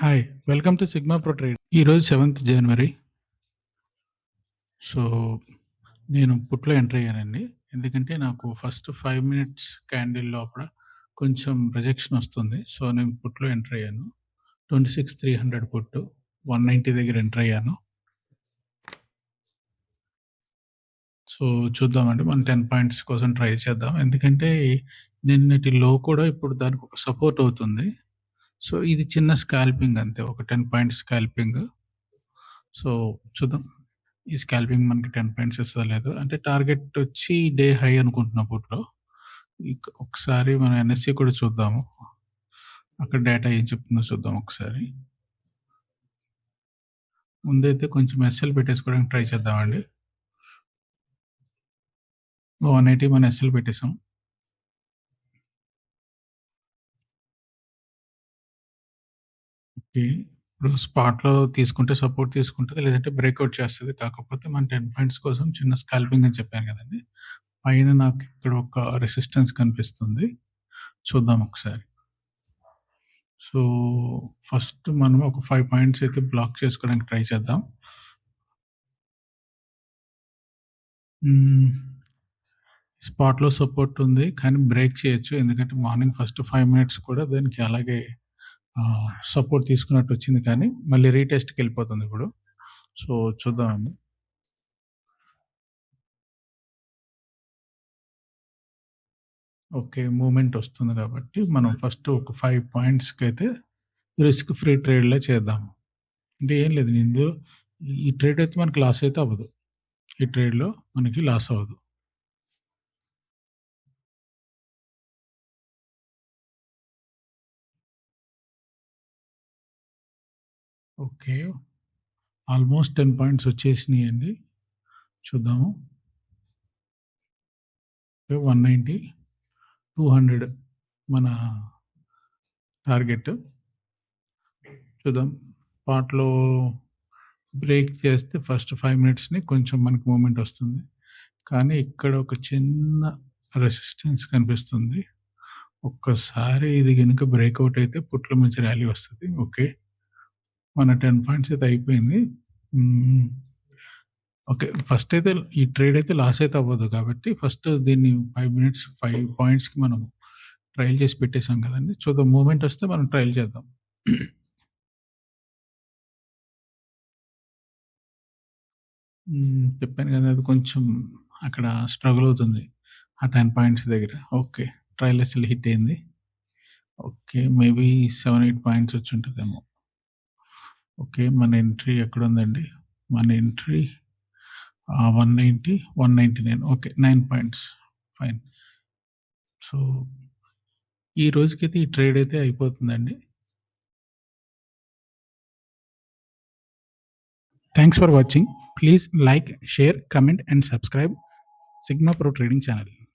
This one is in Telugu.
Hi! Welcome to sigma pro trade. ఈరోజు 7th జనవరి. సో, నేను పుట్‌లో ఎంటర్ అయ్యానండి. ఎందుకంటే నాకు ఫస్ట్ 5 మినిట్స్ క్యాండిల్ లోపల కొంచెం రిజెక్షన్ వస్తుంది. సో, నేను పుట్‌లో ఎంటర్ అయ్యాను. 26,300 పుట్ 190 దగ్గర ఎంటర్ అయ్యాను. సో, చూద్దామండి. మనం 10 పాయింట్స్ కోసం ట్రై చేద్దాం. ఎందుకంటే నిన్నటి లో కూడా ఇప్పుడు దానికి ఒక సపోర్ట్ అవుతుంది. సో, ఇది చిన్న స్కాల్పింగ్ అంతే. ఒక 10 పాయింట్స్ స్కాల్పింగ్. సో, చూద్దాం. ఈ స్కాల్పింగ్ మనకి 10 పాయింట్స్ ఇస్తదో లేదో. అంటే టార్గెట్ వచ్చి డే హై అనుకుంటున్నా పుట్‌లో. ఒకసారి మన ఎన్ఎస్‌సి కూడా చూద్దాము. అక్కడ డేటా ఏం చెప్తుందో చూద్దాం ఒకసారి. ముందైతే కొంచెం ఎస్ఎల్ పెట్టేసుకోవడానికి ట్రై చేద్దామండి. 180 మన ఎస్ఎల్ పెట్టేసాం. ఓకే. ఇప్పుడు స్పాట్‌లో తీసుకుంటే సపోర్ట్ తీసుకుంటది. లేదంటే బ్రేక్‌ఔట్ చేస్తది. కాకపోతే మన 10 పాయింట్స్ కోసం చిన్న స్కాల్పింగ్ అని చెప్పాను కదండీ! పైన నాకు ఇక్కడ ఒక రెసిస్టెన్స్ కనిపిస్తుంది. చూద్దాం ఒకసారి. సో, ఫస్ట్ మనం ఒక 5 పాయింట్స్ అయితే బ్లాక్ చేసుకోవడానికి ట్రై చేద్దాం. స్పాట్‌లో సపోర్ట్ ఉంది. కానీ బ్రేక్ చేయొచ్చు. ఎందుకంటే మార్నింగ్ ఫస్ట్ 5 మినిట్స్ కూడా దానికి అలాగే సపోర్ట్ తీసుకున్నట్టు వచ్చింది. కానీ మళ్ళీ రీటెస్ట్‌కెళ్ళిపోతుంది ఇప్పుడు. సో, చూద్దామండి. ఓకే. మూవ్‌మెంట్ వస్తుంది కాబట్టి మనం ఫస్ట్ ఒక 5 పాయింట్స్‌కైతే రిస్క్ ఫ్రీ ట్రేడ్‌లే చేద్దాము. అంటే ఏం లేదు. ఇందులో ఈ ట్రేడ్ అయితే మనకి లాస్ అయితే అవ్వదు. ఈ ట్రేడ్‌లో మనకి లాస్ అవ్వదు. ఓకే. ఆల్మోస్ట్ 10 పాయింట్స్ వచ్చేసినాయండి. చూద్దాము. 190, 200 మన టార్గెట్. చూద్దాం. స్పాట్‌లో బ్రేక్ చేస్తే ఫస్ట్ 5 మినిట్స్‌ని కొంచెం మనకి మూవ్‌మెంట్ వస్తుంది. కానీ ఇక్కడ ఒక చిన్న రెసిస్టెన్స్ కనిపిస్తుంది. ఒక్కసారి ఇది గనుక బ్రేక్‌ఔట్ అయితే పుట్‌లో మంచి ర్యాలీ వస్తది. ఓకే. మన 10 పాయింట్స్ అయితే అయిపోయింది. ఓకే. ఫస్ట్ అయితే ఈ ట్రేడ్ అయితే లాస్ అయితే అవ్వదు కాబట్టి ఫస్ట్ దీన్ని 5 మినిట్స్ 5 పాయింట్స్‌కి మనం ట్రయల్ చేసి పెట్టేసాం కదండీ! చూద్దాం మూవ్‌మెంట్ వస్తే మనం ట్రయల్ చేద్దాం. చెప్పాను కదా! అది కొంచెం అక్కడ స్ట్రగుల్ అవుతుంది. ఆ 10 పాయింట్స్ దగ్గర. ఓకే. ట్రయల్ అసలు హిట్ అయింది. ఓకే. మేబీ 7, 8 పాయింట్స్ వచ్చుంటదేమో. ఓకే. మన ఎంట్రీ ఎక్కడుందండి? మన entry 190, 199 okay. 9 points. Fine. So, ఈ రోజుకైతే ఈ ట్రేడ్ అయితే అయిపోతుందండి. Thanks for watching. Please like, share, comment and subscribe Sigma Pro Trading channel.